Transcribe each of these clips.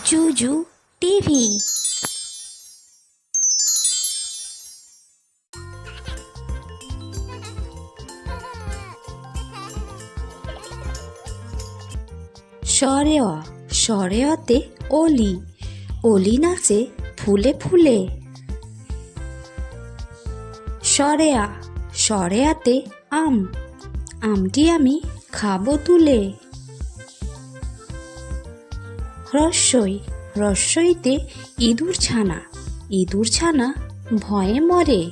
জুজু TV. সরে অ, সরে অতে অলি, অলি নাচে ফুলে ফুলে। সরে আ, সরে আতে আম, আমটি আমি খাবো তুলে। হ্রস্বই, হ্রস্বইতে ইঁদুর ছানা, ইঁদুর ছানা ভয়ে মরে।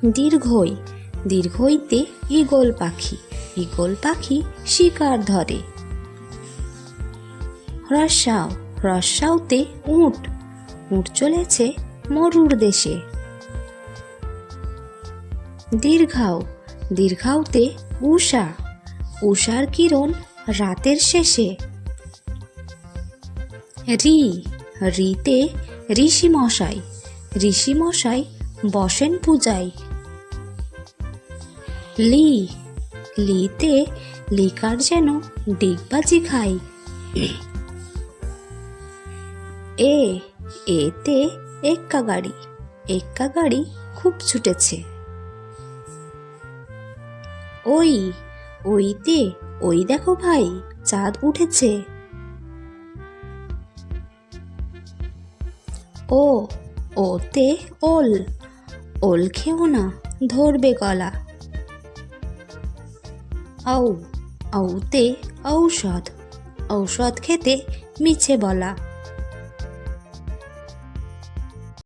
দীর্ঘই, দীর্ঘইতে ঈগল পাখি, ঈগল পাখি শিকার ধরে। হ্রস্বাও, হ্রস্বাওতে উট, উট চলেছে মরুর দেশে। দীর্ঘাও, দীর্ঘাওতে উষা, উষার কিরণ রাতের শেষে। রি, রিতে ঋষি মশাই, ঋষি মশাই বসেন পূজায়। লি, লিতে লিকার যেন ডিগবাজি খাই। এ, এতে এক্কা গাড়ি, এক্কা গাড়ি খুব ছুটেছে। ওই, ওইতে ওই দেখো ভাই চাঁদ উঠেছে। ও, ওতে ওল, ওল খেও না ধরবে গলা। ঔ, ঔতে ঔষধ, ঔষধ খেতে মিছে বলা।